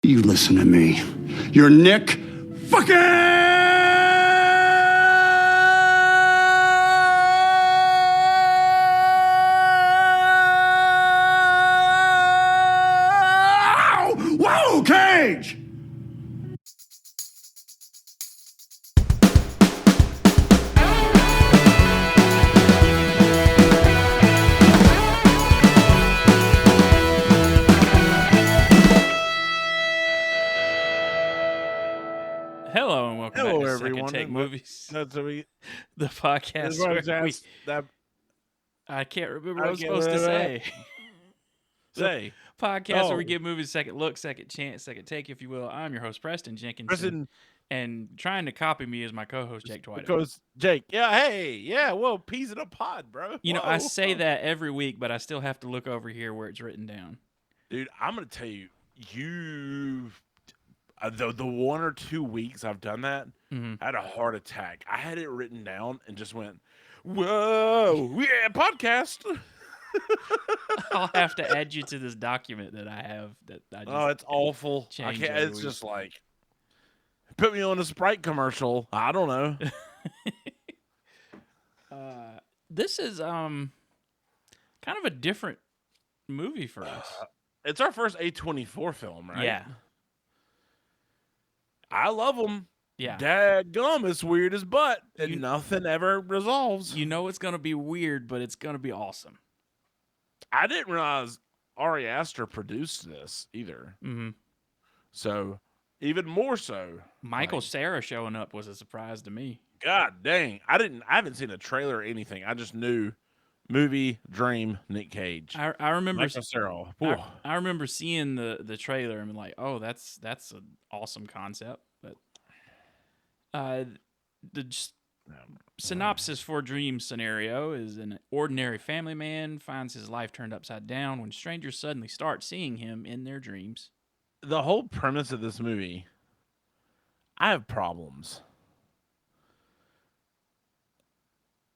You listen to me. You're Nick fucking... Whoa, Cage! Hello and welcome back to Second Take Movies, That's what we. the podcast where we. That I can't remember what I was supposed to say. say. Podcast where we give movies a second look, second chance, second take, if you will. I'm your host Preston Jenkinson, and trying to copy me is my co-host Jake Twito. Because Jake, whoa, peas in a pod, bro. You know, I say that every week, but I still have to look over here where it's written down. Dude, I'm gonna tell you, the 1 or 2 weeks I've done that, I had a heart attack. I had it written down and just went, whoa, yeah, podcast. I'll have to add you to this document that I have. That I just it's awful. I can't. It's week. just like put me on a Sprite commercial. I don't know. This is kind of a different movie for us. It's our first A24 film, right? Yeah. I love them. Yeah. Dadgum, it's weird as butt, and nothing ever resolves. You know it's going to be weird, but it's going to be awesome. I didn't realize Ari Aster produced this either. Mm-hmm. So, even more so. Michael Cera showing up was a surprise to me. God dang. I haven't seen a trailer or anything. I just knew movie, dream, Nick Cage. I remember Michael Cera. I remember seeing the trailer and like, oh, that's an awesome concept. But the synopsis for Dream Scenario is an ordinary family man finds his life turned upside down when strangers suddenly start seeing him in their dreams. The whole premise of this movie, I have problems.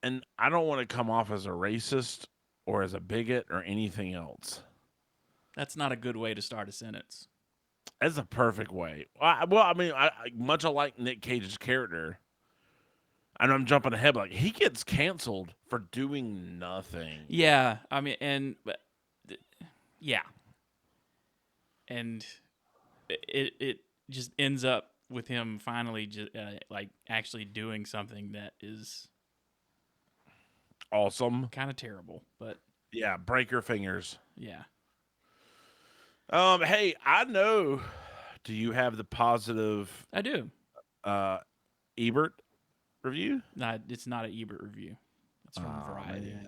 And I don't want to come off as a racist or as a bigot or anything else. That's not a good way to start a sentence. That's a perfect way. I much like Nick Cage's character, and I'm jumping ahead, but like, he gets canceled for doing nothing. Yeah, I mean, and it just ends up with him finally just like actually doing something that is awesome, kind of terrible, but yeah, break your fingers. Yeah. Hey, I know. Do you have the positive? I do. Ebert review? No, it's not an Ebert review. It's from Variety. Man.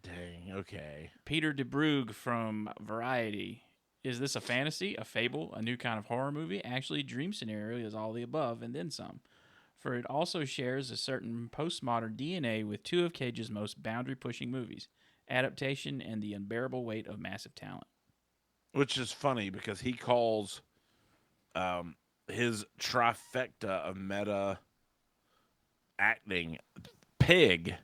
Dang. Okay. Peter DeBrugge from Variety. Is this a fantasy, a fable, a new kind of horror movie? Actually, Dream Scenario is all the above and then some. For it also shares a certain postmodern DNA with two of Cage's most boundary-pushing movies, adaptation and the unbearable weight of massive talent. Which is funny because he calls his trifecta of meta acting Pig,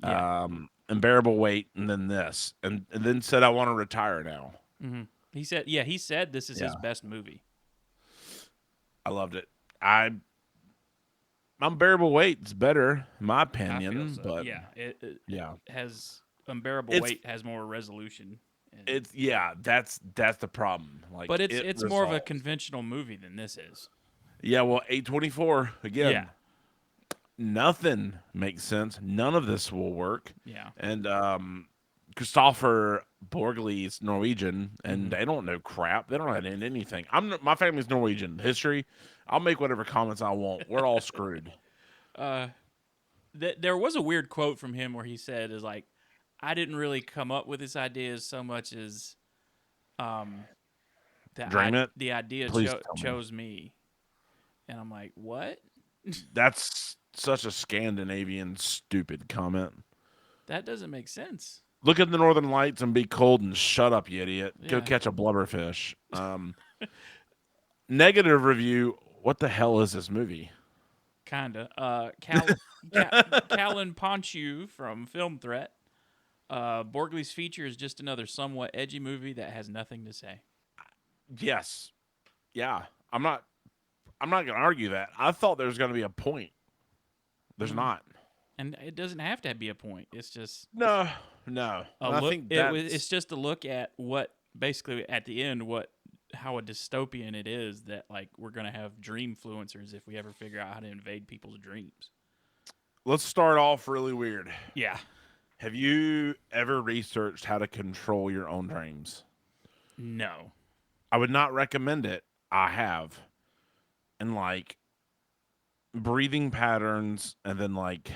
unbearable weight, and then this, and then said, "I want to retire now." Mm-hmm. He said this is his best movie. I loved it. Unbearable weight's better, in my opinion. So. But it has unbearable weight has more resolution. That's the problem. Like, but it's more of a conventional movie than this is. Yeah, well, A24 again. Yeah. Nothing makes sense. None of this will work. Yeah. And Christopher Borgly's Norwegian, and they don't know crap. They don't know anything. My family's Norwegian. History, I'll make whatever comments I want. We're all screwed. There was a weird quote from him where he said, "Is like, I didn't really come up with this idea so much as the idea chose me." And I'm like, what? That's such a Scandinavian stupid comment. That doesn't make sense. Look at the Northern Lights and be cold and shut up, you idiot. Yeah. Go catch a blubberfish. Negative review. What the hell is this movie? Kinda. Callan Ponchu from Film Threat. Borgly's feature is just another somewhat edgy movie that has nothing to say. Yes. Yeah. I'm not gonna argue that. I thought there was gonna be a point. There's Mm. not. And it doesn't have to be a point. It's just No. No. a And I look. think It's just a look at what basically at the end how a dystopian it is that like we're gonna have dream influencers if we ever figure out how to invade people's dreams. let's start off really weird. Yeah. Have you ever researched how to control your own dreams? No. I would not recommend it. I have. And like breathing patterns and then like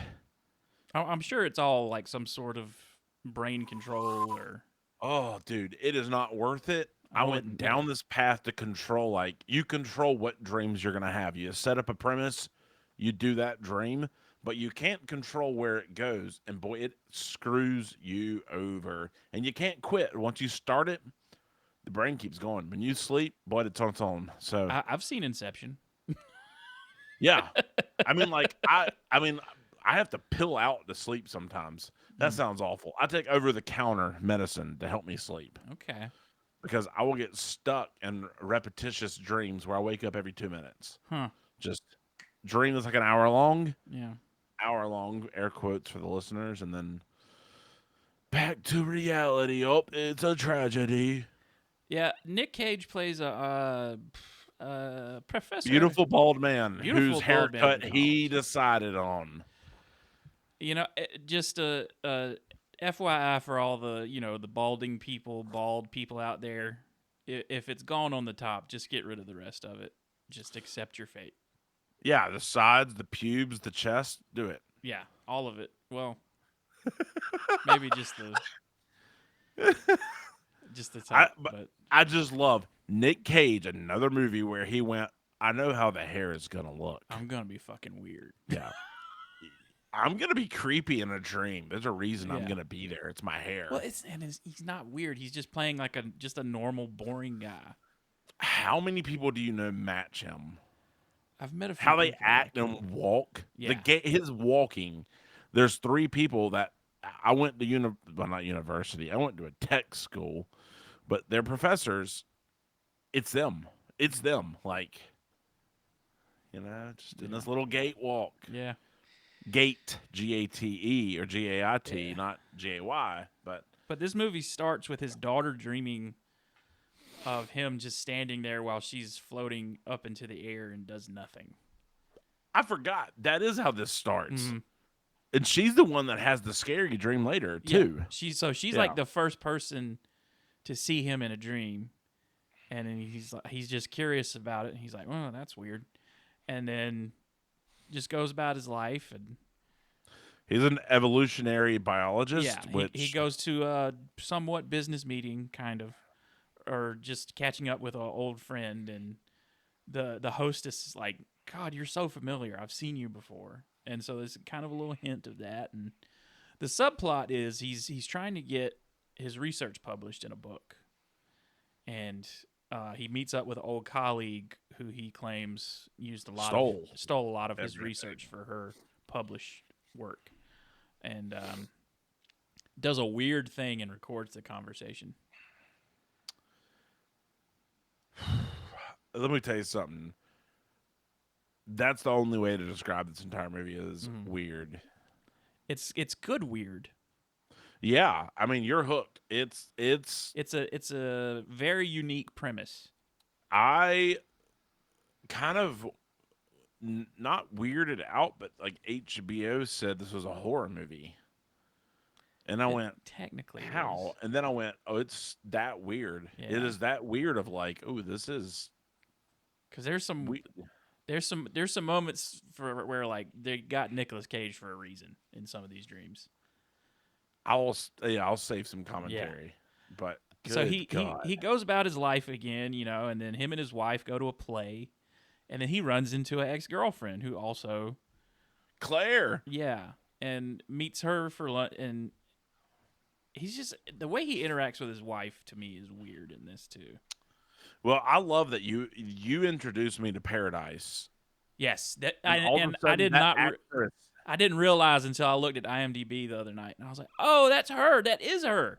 I'm sure it's all like some sort of brain control or oh dude, it is not worth it. I went wouldn't. down this path to control like you control what dreams you're going to have. You set up a premise, you do that dream, but you can't control where it goes and boy it screws you over. And you can't quit. Once you start it, the brain keeps going. When you sleep, boy, it's on its own. So I've seen Inception. yeah. I mean, like I mean, I have to pill out to sleep sometimes. That sounds awful. I take over the counter medicine to help me sleep Okay. because I will get stuck in repetitious dreams where I wake up every 2 minutes. Huh. Just dream that's like an Yeah. hour long, air quotes for the listeners, and then back to reality. Oh, it's a tragedy. Yeah. Nick Cage plays a professor. Beautiful bald man Beautiful whose bald man haircut from he college. decided on. You know, just a FYI for all the the bald people out there. If it's gone on the top, just get rid of the rest of it. Just accept your fate. Yeah, the sides, the pubes, the chest, do it. Yeah, all of it. Well, maybe just the top, but I just love Nick Cage, another movie where he went, I know how the hair is going to look. I'm gonna be fucking weird. Yeah. I'm going to be creepy in a dream. There's a reason I'm Yeah. going to be there. It's my hair. Well, he's not weird. He's just playing like just a normal, boring guy. How many people do you know match him? I've met a few How they people act like and walk. Yeah. His walking. There's 3 people that I went to well, not university. I went to a tech school, but their professors, it's them. It's them. Like, just in this little gate walk. Yeah. Gate, Gate, or Gait, Yeah. not Gay, but But this movie starts with his daughter dreaming of him just standing there while she's floating up into the air and does nothing. I forgot. That is how this starts. Mhm. And she's the one that has the scary dream later, too. Yeah. She's Yeah. like the first person to see him in a dream, and then he's just curious about it. And he's like, "Oh, that's weird," and then just goes about his life. And He's an evolutionary biologist, yeah, which he goes to a somewhat business meeting, kind of, or just catching up with an old friend, and the hostess is like, "God, you're so familiar. I've seen you before." And so there's kind of a little hint of that. And the subplot is he's trying to get his research published in a book, and he meets up with an old colleague who he claims used stole a lot of his everything. research for her published work, and does a weird thing and records the conversation. let me tell you something. That's the only way to describe this entire movie is weird. It's good weird. Yeah, I mean you're hooked. It's It's a very unique premise. I kind of not weirded out, but like HBO said this was a horror movie, and I went, Technically, how? And then I went, oh, it's that weird. It Yeah. is that weird of like, oh, this is because there's some moments where like they got Nicolas Cage for a reason in some of these dreams. I'll save some commentary, but So good he goes about his life again, and then him and his wife go to a play, and then he runs into an ex-girlfriend who also Claire. and meets her for lunch, and he's just the way he interacts with his wife to me is weird in this too. Well, I love that you introduced me to Paradise. Yes, that And all of a I sudden, did that not. actress- I didn't realize until I looked at IMDb the other night, and I was like, "Oh, that's her. That is her."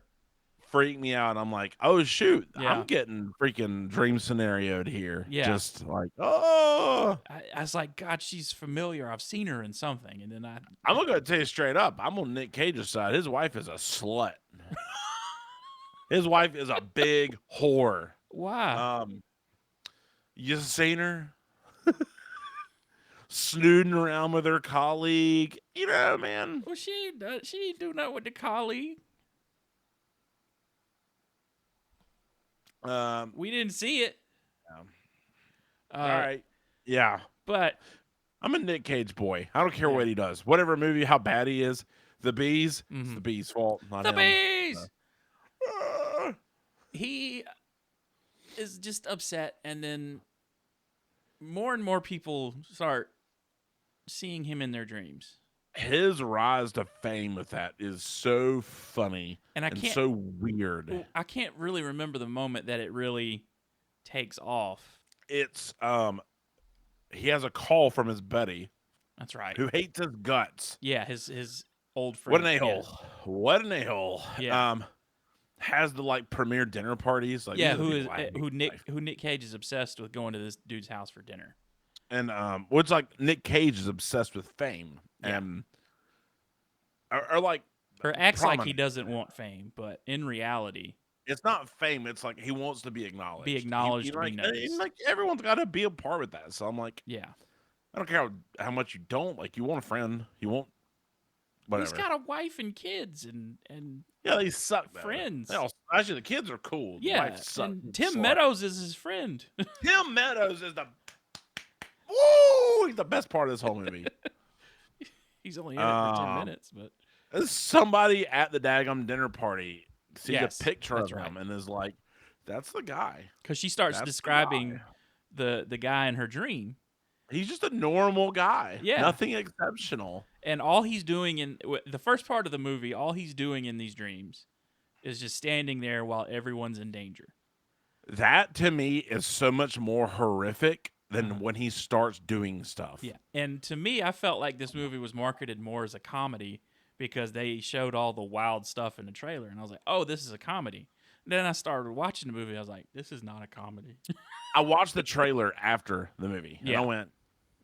freak me out. I'm like, oh shoot, Yeah. I'm getting freaking dream scenarioed here. Yeah. Just like, oh. I was like, God, she's familiar. I've seen her in something. And then I'm gonna tell you straight up. I'm on Nick Cage's side. His wife is a slut. His wife is a big whore. why? You seen her snooding around with her colleague? You know, man. Well, she ain't do nothing with the colleague. We didn't see it. All right. Yeah. But I'm a Nick Cage boy. I don't care what he does. Whatever movie, how bad he is. The Bees, it's the Bees' fault, not the him. bees. He is just upset, and then more and more people start seeing him in their dreams. His rise to fame with that is so funny and so weird. I can't really remember the moment that it really takes off. It's he has a call from his buddy. That's right. Who hates his guts. Yeah, his old friend. What an a-hole. Yeah. What an a-hole. Yeah. Has the like premiere dinner parties. Like, who Nick Cage is obsessed with going to this dude's house for dinner. And what's like Nick Cage is obsessed with fame. Yeah. And or like or acts prominent. Like he doesn't want fame, but in reality, it's not fame. It's like he wants to be acknowledged. Be noticed. And like everyone's got to be a part with that. So I'm like, yeah, I don't care how much you don't like. You want a friend. You want whatever. He's got a wife and kids, and yeah, they suck. Friends. Actually, the kids are cool. Yeah, the wife sucks. And Tim Meadows is his friend. Tim Meadows is the he's the best part of this whole movie. He's only in it for 10 minutes, but somebody at the daggum dinner party sees a picture of him and is like, "That's the guy." Because she starts describing the guy in her dream. He's just a normal guy. Yeah, nothing exceptional. And all he's doing in the first part of the movie, all he's doing in these dreams is just standing there while everyone's in danger. That to me is so much more horrific than when he starts doing stuff. Yeah. And to me, I felt like this movie was marketed more as a comedy because they showed all the wild stuff in the trailer. And I was like, oh, this is a comedy. And then I started watching the movie. I was like, this is not a comedy. I watched the trailer after the movie. And I went,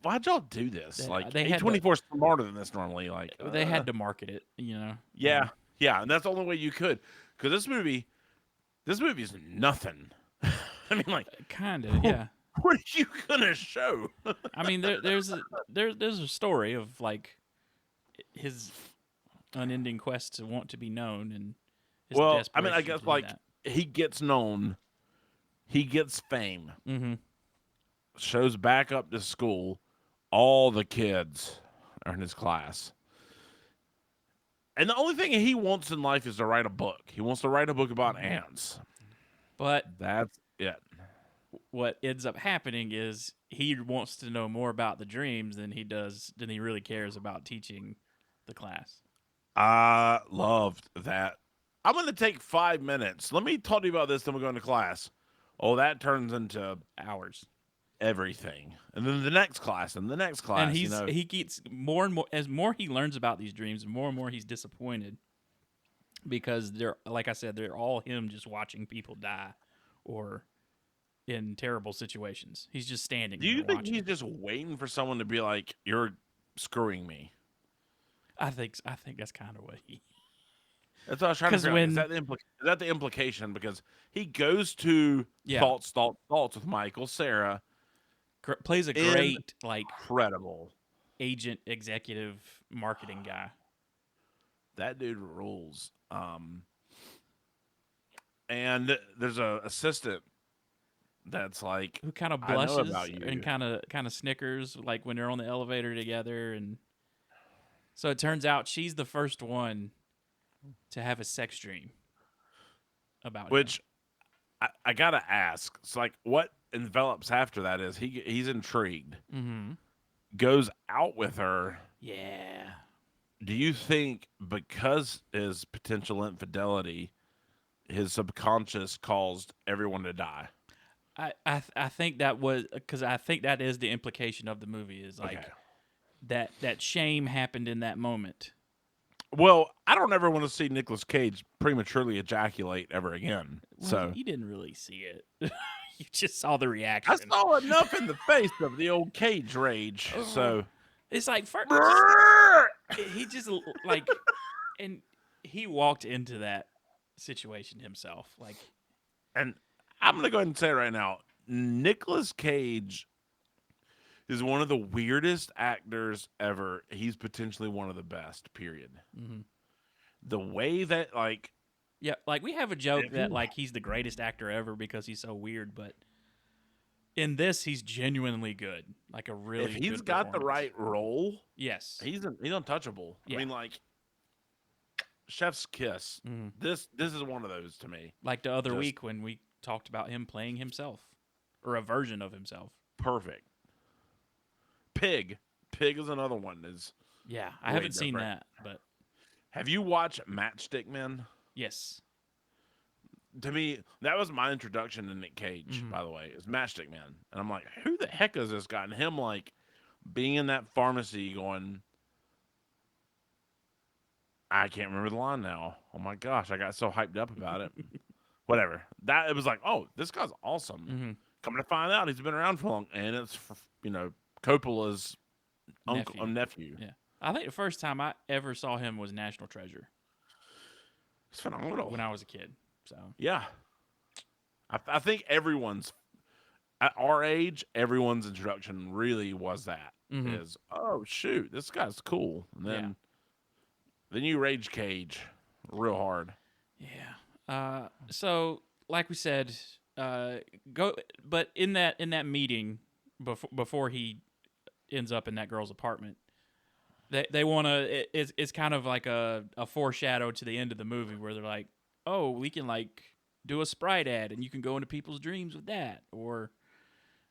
why'd y'all do this? Like, A24 is smarter than this normally. Like, they had to market it, you know? Yeah. Yeah. And that's the only way you could. Because this movie is nothing. I mean, like, kind of, yeah. What are you gonna show? I mean, there's a story of like his unending quest to want to be known and his I mean, I guess like he gets known, he gets fame, shows back up to school, all the kids are in his class, and the only thing he wants in life is to write a book. He wants to write a book about ants, but that's it. What ends up happening is he wants to know more about the dreams than he really cares about teaching the class. I loved that. I'm going to take 5 minutes. Let me talk to you about this, then we'll go into class. Oh, that turns into hours. Everything. And then the next class, and the next class. And he gets more and more, as more he learns about these dreams, more and more he's disappointed. Because they're, like I said, they're all him just watching people die or in terrible situations. He's just standing there. Do you think he's just waiting for someone to be like, "You're screwing me"? I think that's kind of what he. That's what I was trying to figure out. Is that the implication? Because he goes to thoughts with Michael Cera, plays a great incredible agent, executive, marketing guy. That dude rules. And there's a assistant that's like, who kind of blushes and kind of snickers like when they're on the elevator together. And so it turns out she's the first one to have a sex dream about which I gotta ask. It's like, what envelops after that is he's intrigued, goes out with her. Yeah. Do you think because his potential infidelity, his subconscious caused everyone to die? I think that was because I think that is the implication of the movie is like that shame happened in that moment. Well, I don't ever want to see Nicolas Cage prematurely ejaculate ever again. Well, So you didn't really see it. You just saw the I reaction. saw enough in the face of the old Cage rage. So It's like first, he just like, and he walked into that situation himself. Like, and I'm gonna go ahead and say it right now. Nicolas Cage is one of the weirdest actors ever. He's potentially one of the best. Period. mhm. The way that Yeah, like we have a joke if that you, like he's the greatest actor ever because he's so weird, but in this he's genuinely good. Like a really if he's good got the performance. right role, Yes. he's untouchable. I Yeah. mean, like Chef's Kiss. Mhm. This is one of those to me. Like the other Just week when we talked about him playing himself or a version of himself. perfect. Pig. Pig is another one. Is Yeah, I way haven't seen different. that, but Have you watched Matchstick Men? yes. To me, that was my introduction to Nick Cage, Mhm. by the way, is Matchstick Man. And I'm like, who the heck is this guy? And him, like, being in that pharmacy going, I can't remember the line now. Oh my gosh, I got so hyped up about it. Whatever. It was like, oh, this guy's awesome. Mhm. Coming to find out, he's been around for long. And it's, Coppola's nephew. Yeah. I think the first time I ever saw him was National Treasure It's phenomenal. when I was a kid. So, Yeah. I think everyone's, at our age, everyone's introduction really was that. Mhm. Is, oh, shoot, this guy's cool. And then you rage Cage real hard. yeah. So like we said, but in that meeting before he ends up in that girl's apartment, they want to. It's kind of like a foreshadow to the end of the movie where they're like, oh, we can like do a Sprite ad and you can go into people's dreams with that, or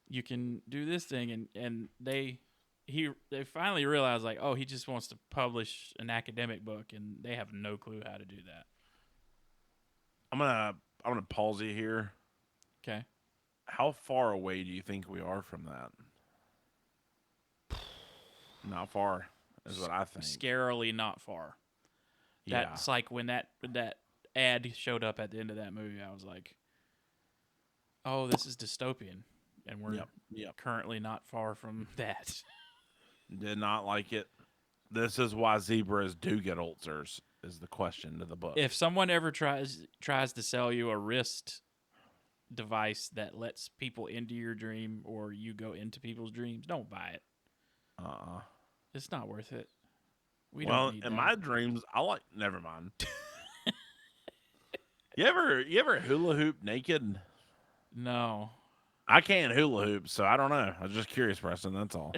you can do this thing, and they finally realize like, oh, he just wants to publish an academic book, and they have no clue how to do that. I'm gonna pause you here. Okay. How far away do you think we are from that? Not far, is what I think. Scarily not far. Yeah. That's like when that ad showed up at the end of that movie, I was like, oh, this is dystopian, and we're Yep. currently not far from that. Did not like it. This is why zebras do get ulcers, is the question to the book. If someone ever tries to sell you a wrist device that lets people into your dream or you go into people's dreams, don't buy it. It's not worth it. We don't need in that. my dreams, never mind. You ever hula hoop naked? No. I can't hula hoop, so I don't know. I was just curious, Preston. That's all.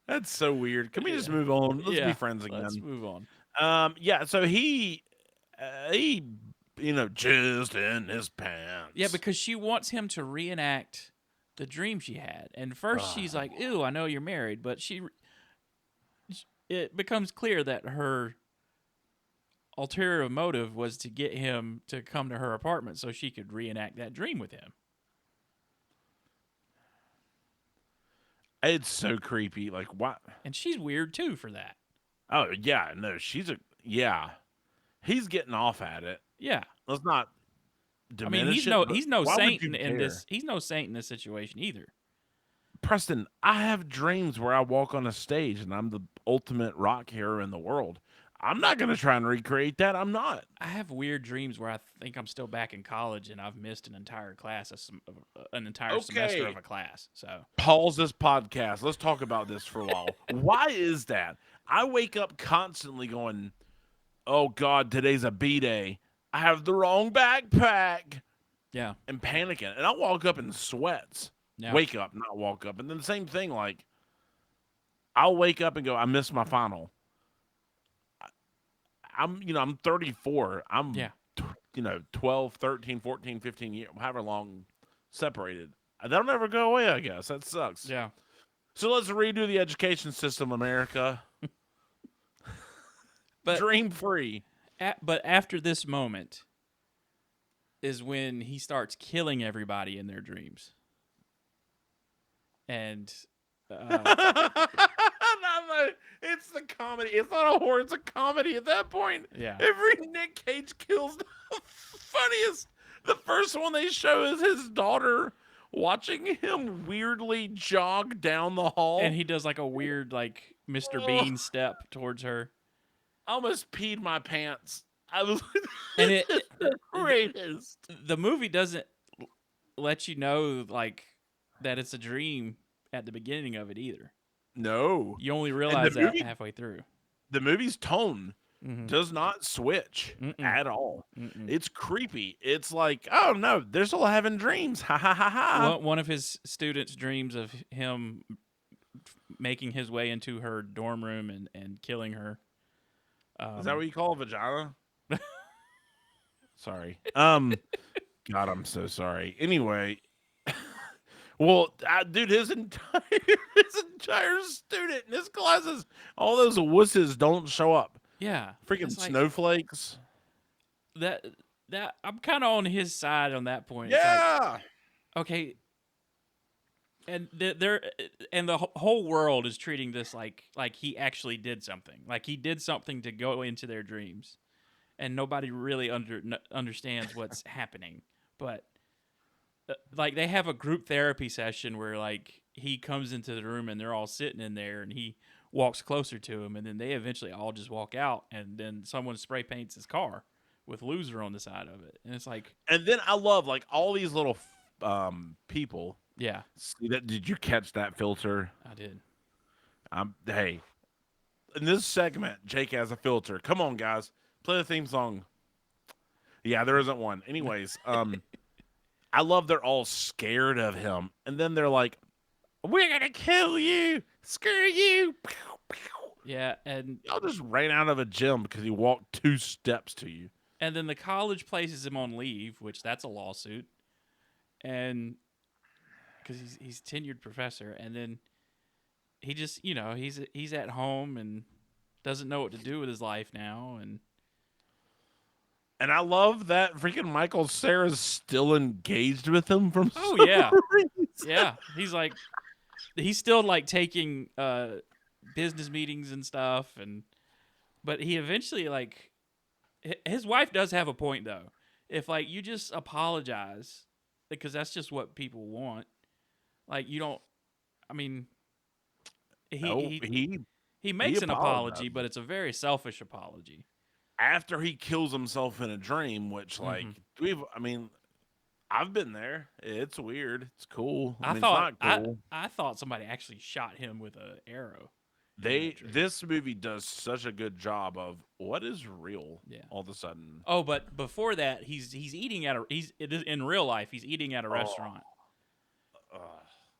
That's so weird. Can we just move on? Let's be friends again. Let's move on. Yeah. So he, jizzed in his pants. Yeah, because she wants him to reenact the dream she had, and first she's like, "Ew, I know you're married," but it becomes clear that her ulterior motive was to get him to come to her apartment so she could reenact that dream with him. It's so creepy. Like, what? And she's weird too for that. Oh yeah, no, he's getting off at it. Yeah. Let's not I mean, diminish he's no why would saint you in care? this. He's no saint in this situation either. Preston, I have dreams where I walk on a stage and I'm the ultimate rock hero in the world. I'm not going to try and recreate that. I'm not. I have weird dreams where I think I'm still back in college and I've missed an entire class, an entire semester of a class. So Pause this podcast. Let's talk about this for a while. Why is that? I wake up constantly going, oh God, today's a B-day. I have the wrong backpack. yeah, And panicking. And I'll walk up in sweats. yeah. Wake up, not walk up. And then the same thing, like, I'll wake up and go, I missed my final. I'm 34. I'm, 12, 13, 14, 15 years, however long separated. That'll never go away, I guess. That sucks. Yeah. So let's redo the education system, America. But dream free. But after this moment is when he starts killing everybody in their dreams. And Not don't know. It's the comedy. It's not a horror. It's a comedy at that point. Yeah. Every Nick Cage kills the funniest. The first one they show is his daughter watching him weirdly jog down the hall. And he does like a weird like Mr. Bean step towards her. I almost peed my pants. I was And it's the greatest. The movie doesn't let you know like that it's a dream at the beginning of it either. No. You only realize that movie- halfway through. The movie's tone Mhm. does not switch Mm-mm. at all. Mm-mm. It's creepy. It's like, oh no, they're still having dreams. Ha ha ha ha. One of his students dreams of him making his way into her dorm room and killing her. Is that what you call a vagina? Sorry. God, I'm so sorry. Anyway, well, dude, his entire student in his classes, all those wusses don't show up. Yeah. Freaking it's like snowflakes. that I'm kind of on his side on that point. It's Yeah. like, okay. And the whole world is treating this like he actually did something. Like he did something to go into their dreams. And nobody really understands what's happening. But like they have a group therapy session where like he comes into the room and they're all sitting in there and he walks closer to him and then they eventually all just walk out and then someone spray paints his car with loser on the side of it. And it's like, and then I love like all these little people. Yeah. See that? Did you catch that filter? I did. Hey, in this segment, Jake has a filter. Come on, guys, play the theme song. Yeah, there isn't one. Anyways, I love they're all scared of him, and then they're like, "We're gonna kill you, screw you." Yeah, and y'all just ran out of a gym because he walked 2 steps to you. And then the college places him on leave, which that's a lawsuit, and because he's tenured professor, and then he just he's at home and doesn't know what to do with his life now, and I love that freaking Michael Cera's still engaged with him from. Oh yeah, yeah. He's still like taking business meetings and stuff, but he eventually like his wife does have a point though. If like you just apologize because that's just what people want. Like you don't. I mean, he makes an apology, but it's a very selfish apology. After he kills himself in a dream, which like I've been there. It's weird. It's cool. I mean, it's not cool. I thought somebody actually shot him with an arrow. This movie does such a good job of what is real. Yeah. All of a sudden. Oh, but before that, he's eating in real life. He's eating at a restaurant,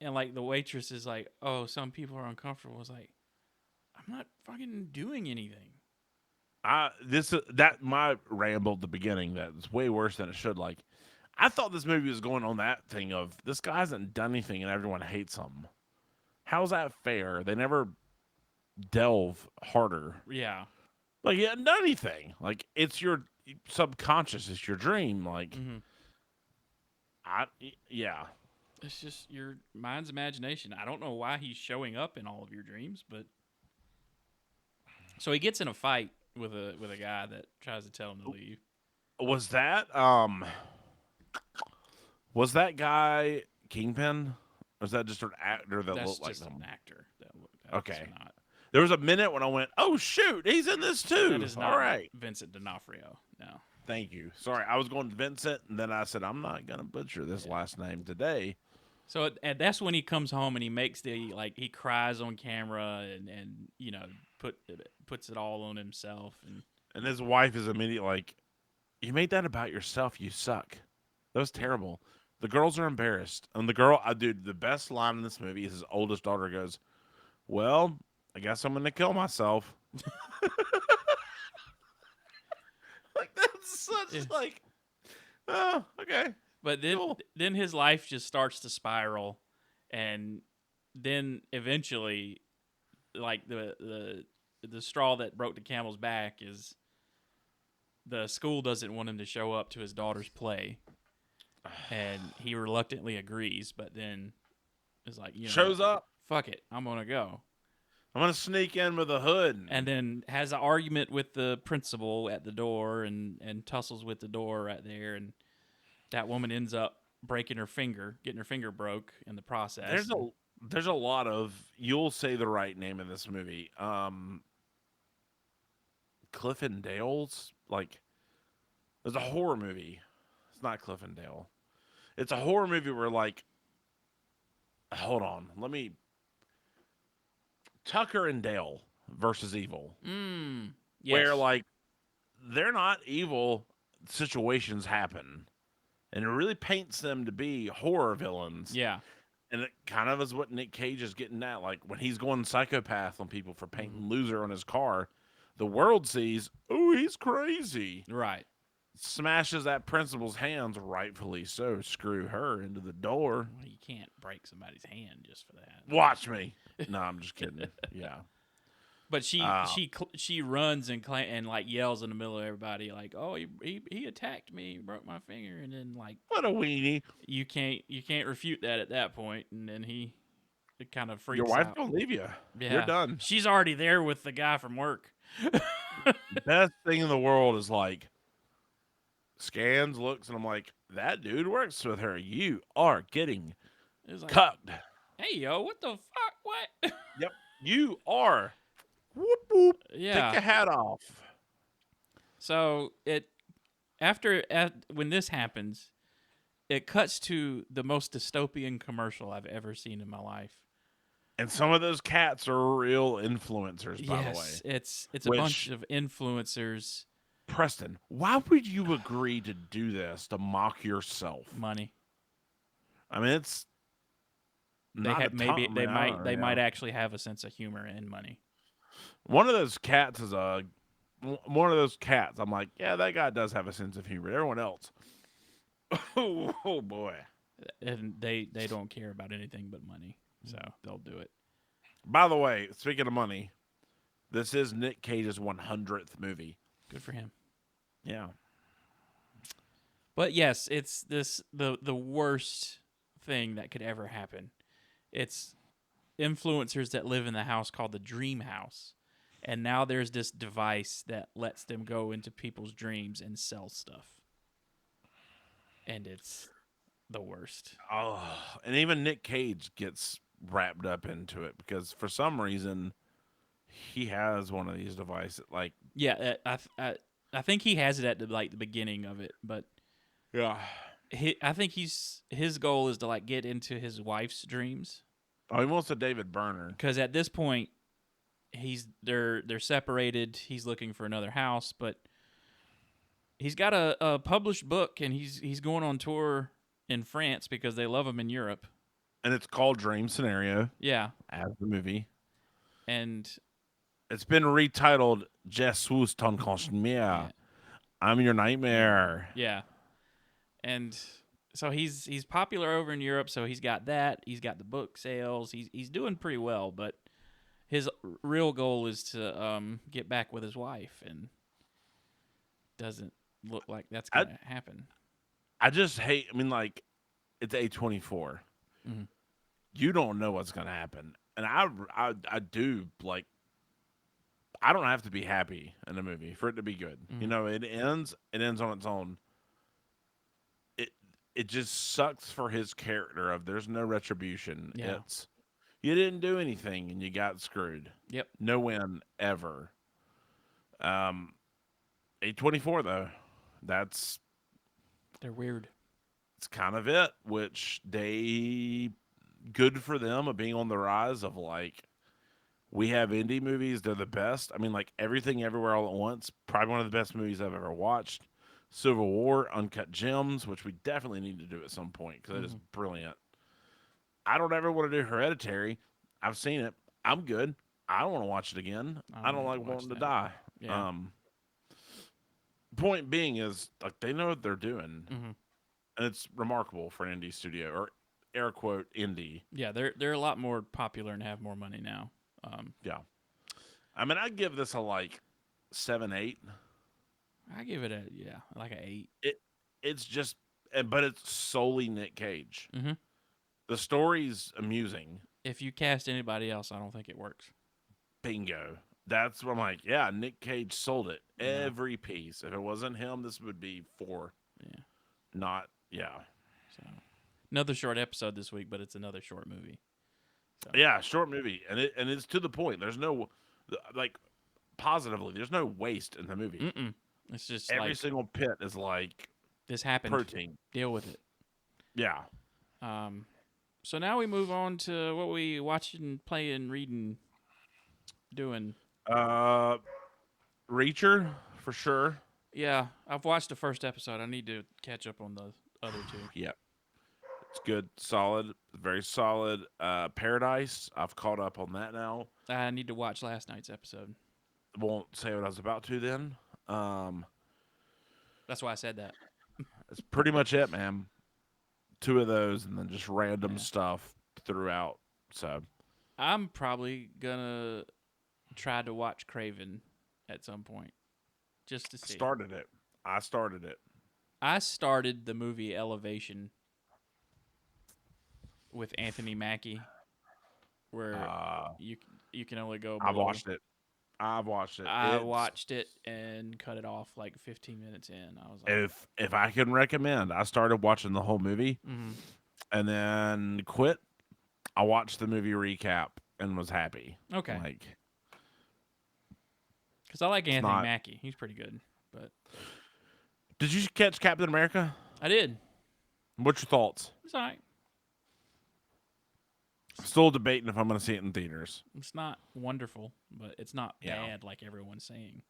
and like the waitress is like, "Oh, some people are uncomfortable." It's like, I'm not fucking doing anything. My ramble at the beginning that's way worse than it should. Like, I thought this movie was going on that thing of this guy hasn't done anything and everyone hates him. How's that fair? They never delve harder. Yeah. Like, he hadn't done anything. Like, it's your subconscious. It's your dream. Like, yeah. It's just your mind's imagination. I don't know why he's showing up in all of your dreams, but so he gets in a fight with a guy that tries to tell him to leave. Was that guy Kingpin? Or was that just an actor that looked like him? An actor that okay. Not. There was a minute when I went, "Oh shoot, he's in this too." That is not all right. Vincent D'Onofrio. No. Thank you. Sorry, I was going to Vincent, and then I said, "I'm not gonna butcher this last name today." So and that's when he comes home and he makes he cries on camera and puts it all on himself and his wife is immediately like, "You made that about yourself. You suck. That was terrible." The girls are embarrassed, and the best line in this movie is his oldest daughter goes, "Well, I guess I'm gonna kill myself." Like that's such like, oh, okay. But then his life just starts to spiral, and then eventually, like the straw that broke the camel's back is the school doesn't want him to show up to his daughter's play, and he reluctantly agrees. But then is like, shows up. Fuck it, I'm gonna go. I'm gonna sneak in with a hood. And then has an argument with the principal at the door and tussles with the door right there. And that woman ends up breaking her finger, getting her finger broke in the process. There's a lot of, you'll say the right name in this movie. Cliff and Dale's, like, there's a horror movie. It's not Cliff and Dale. It's a horror movie where, like, hold on, let me. Tucker and Dale versus Evil, where Yes. like they're not evil, situations happen, and it really paints them to be horror villains. Yeah. And it kind of is what Nick Cage is getting at. Like when he's going psychopath on people for painting loser on his car, the world sees, oh, he's crazy. Right. Smashes that principal's hands, rightfully so. Screw her into the door. Well, you can't break somebody's hand just for that. Watch me. No, I'm just kidding. Yeah. But she runs and like yells in the middle of everybody like, "Oh, he attacked me, broke my finger," and then like What a weenie. you can't refute that at that point, and then it kind of freaks Your wife out. don't leave you. Yeah. You're done. She's already there with the guy from work. Best thing in the world is like scans, looks, and I'm like, that dude works with her. You are getting It's like, cucked. hey yo, what the fuck? What? Yep. You are. Whoop whoop. Yeah. Take your hat off. So when this happens, it cuts to the most dystopian commercial I've ever seen in my life. And some of those cats are real influencers, by the way. Yes, it's a bunch of influencers. Preston, why would you agree to do this to mock yourself? Money. I mean, it's They not they might actually have a sense of humor and money. One of those cats is one of those cats. I'm like, yeah, that guy does have a sense of humor. Everyone else, oh boy. And they don't care about anything but money, so they'll do it. By the way, speaking of money, this is Nick Cage's 100th movie. Good for him. Yeah. But yes, it's the worst thing that could ever happen. It's influencers that live in the house called the Dream House. And now there's this device that lets them go into people's dreams and sell stuff. And it's the worst. Oh, and even Nick Cage gets wrapped up into it because for some reason he has one of these devices. Like, yeah, I think he has it at the beginning of it, but yeah, I think his goal is to like get into his wife's dreams. Oh, he wants a David Burner Because at this point, they're separated. He's looking for another house, but he's got a published book, and he's going on tour in France because they love him in Europe. and it's called Dream Scenario. Yeah, As the movie, and it's been retitled Je suis ton cauchemar. Yeah. I'm your nightmare. yeah, and so he's popular over in Europe. So he's got that. He's got the book sales. He's doing pretty well, but his real goal is to get back with his wife, and doesn't look like that's gonna happen. I just hate. I mean, like, it's A24. Mhm. You don't know what's gonna happen, and I do like. I don't have to be happy in a movie for it to be good. Mhm. You know, it ends on its own. It just sucks for his character of there's no retribution. Yeah. It's you didn't do anything and you got screwed. Yep. No win ever. A24 though, that's They're weird. it's kind of it, which they good for them of being on the rise of like we have indie movies, they're the best. I mean, like Everything Everywhere All at Once, probably one of the best movies I've ever watched. Civil War, Uncut Gems, which we definitely need to do at some point because it is brilliant. I don't ever want to do Hereditary. I've seen it. I'm good. I don't want to watch it again. I don't like wanting to die. Yeah. Point being is like they know what they're doing, Mhm. and it's remarkable for an indie studio or air quote indie. Yeah, they're a lot more popular and have more money now. Yeah, I mean I give this a like 7, 8. I give it like an 8. It's just, but it's solely Nick Cage. Mhm. The story's amusing. If you cast anybody else, I don't think it works. Bingo. That's what I'm like, yeah, Nick Cage sold it. Yeah. Every piece. If it wasn't him, this would be 4. Yeah. Not, yeah. So another short episode this week, but it's another short movie. So. Yeah, short movie. And it's to the point. There's no, like, positively, there's no waste in the movie. Mm-mm. It's just Every like single pit is like this happened. protein. Deal with it. Yeah. So now we move on to what we watching, playing, reading, doing. Reacher, for sure. Yeah, I've watched the first episode. I need to catch up on the other 2. Yeah. It's good. Solid. Very solid. Paradise. I've caught up on that now. I need to watch last night's episode. Won't say what I was about to then. That's why I said that. That's pretty much it, man. 2 of those and then just random stuff throughout. So I'm probably gonna try to watch Craven at some point, just to see. I started it. I started the movie Elevation with Anthony Mackie, where you can only go. I've below. watched it. I watched it and cut it off like 15 minutes in. I was like, if I can recommend, I started watching the whole movie and then quit. I watched the movie recap and was happy. Okay. Like, because I like Anthony Mackie. He's pretty good. But did you catch Captain America? I did. What's your thoughts? It's all right. Still debating if I'm going to see it in theaters. It's not wonderful, but it's not bad like everyone's saying.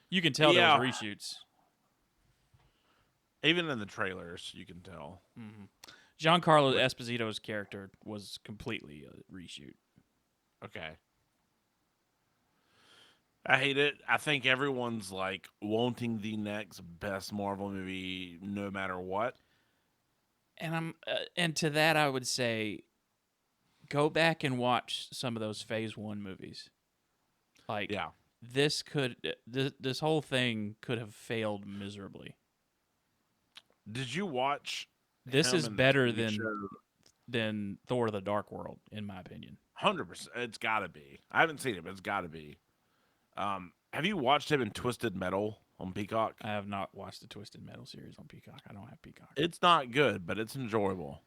You can tell there was reshoots. Even in the trailers, you can tell. Giancarlo Esposito's character was completely a reshoot. Okay. I hate it. I think everyone's like wanting the next best Marvel movie no matter what. And and to that I would say go back and watch some of those Phase 1 movies. Like this whole thing could have failed miserably. Did you watch This is better than Thor: The Dark World, in my opinion. 100%. It's got to be. I haven't seen it, but it's got to be. Have you watched him in Twisted Metal on Peacock? I have not watched the Twisted Metal series on Peacock. I don't have Peacock. It's not good, but it's enjoyable.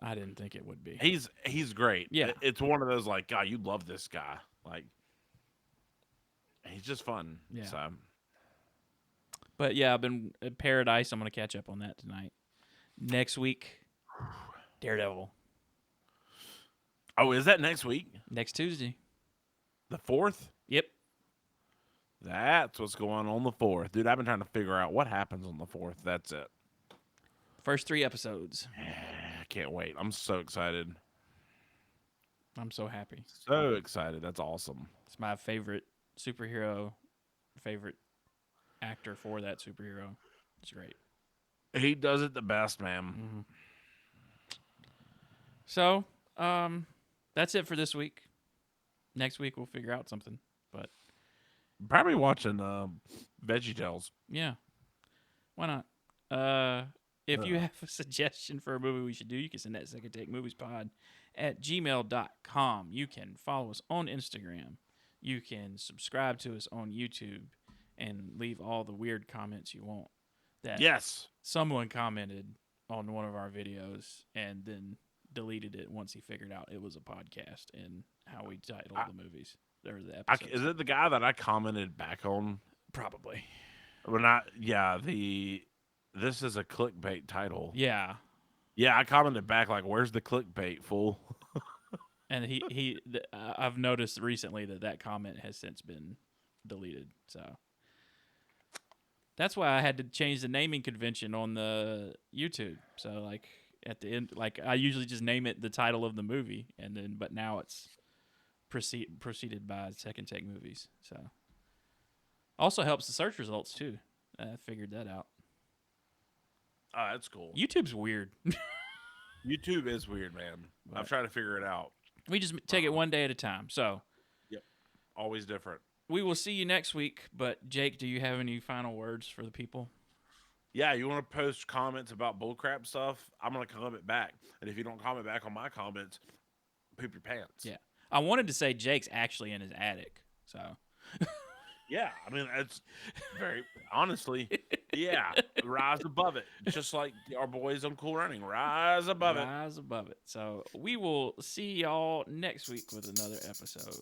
I didn't think it would be. He's great. Yeah. It's one of those like, God, you love this guy. Like, he's just fun. Yeah. So. But yeah, I've been at Paradise. I'm going to catch up on that tonight. Next week, Daredevil. Oh, is that next week? Next Tuesday. The 4th? Yep. That's what's going on the 4th. Dude, I've been trying to figure out what happens on the 4th. That's it. First 3 episodes. I can't wait. I'm so excited. I'm so happy. So excited. That's awesome. It's my favorite superhero, favorite actor for that superhero. It's great. He does it the best, man. Mm-hmm. So, that's it for this week. Next week we'll figure out something, but probably watching VeggieTales. Yeah, why not? If you have a suggestion for a movie we should do, you can send that secondtakemoviespod@gmail.com. You can follow us on Instagram. You can subscribe to us on YouTube and leave all the weird comments you want. Someone commented on one of our videos and then deleted it once he figured out it was a podcast and how we titled the movies or the episodes. Is it the guy that I commented back on? Probably. This is a clickbait title. Yeah. Yeah, I commented back like, "Where's the clickbait, fool?" And I've noticed recently that comment has since been deleted. So that's why I had to change the naming convention on the YouTube. So like at the end, like I usually just name it the title of the movie, but now it's preceded by 2ndTake Movies. So also helps the search results too. I figured that out. Oh, that's cool. YouTube's weird. YouTube is weird, man. I've tried to figure it out. We just take it one day at a time. So, yep, always different. We will see you next week. But Jake, do you have any final words for the people? Yeah, you want to post comments about bullcrap stuff? I'm gonna comment back, and if you don't comment back on my comments, poop your pants. Yeah, I wanted to say Jake's actually in his attic. So Yeah, I mean, it's very honestly, yeah, rise above it. Just like our boys on Cool Running, rise above it. rise above it. So we will see y'all next week with another episode.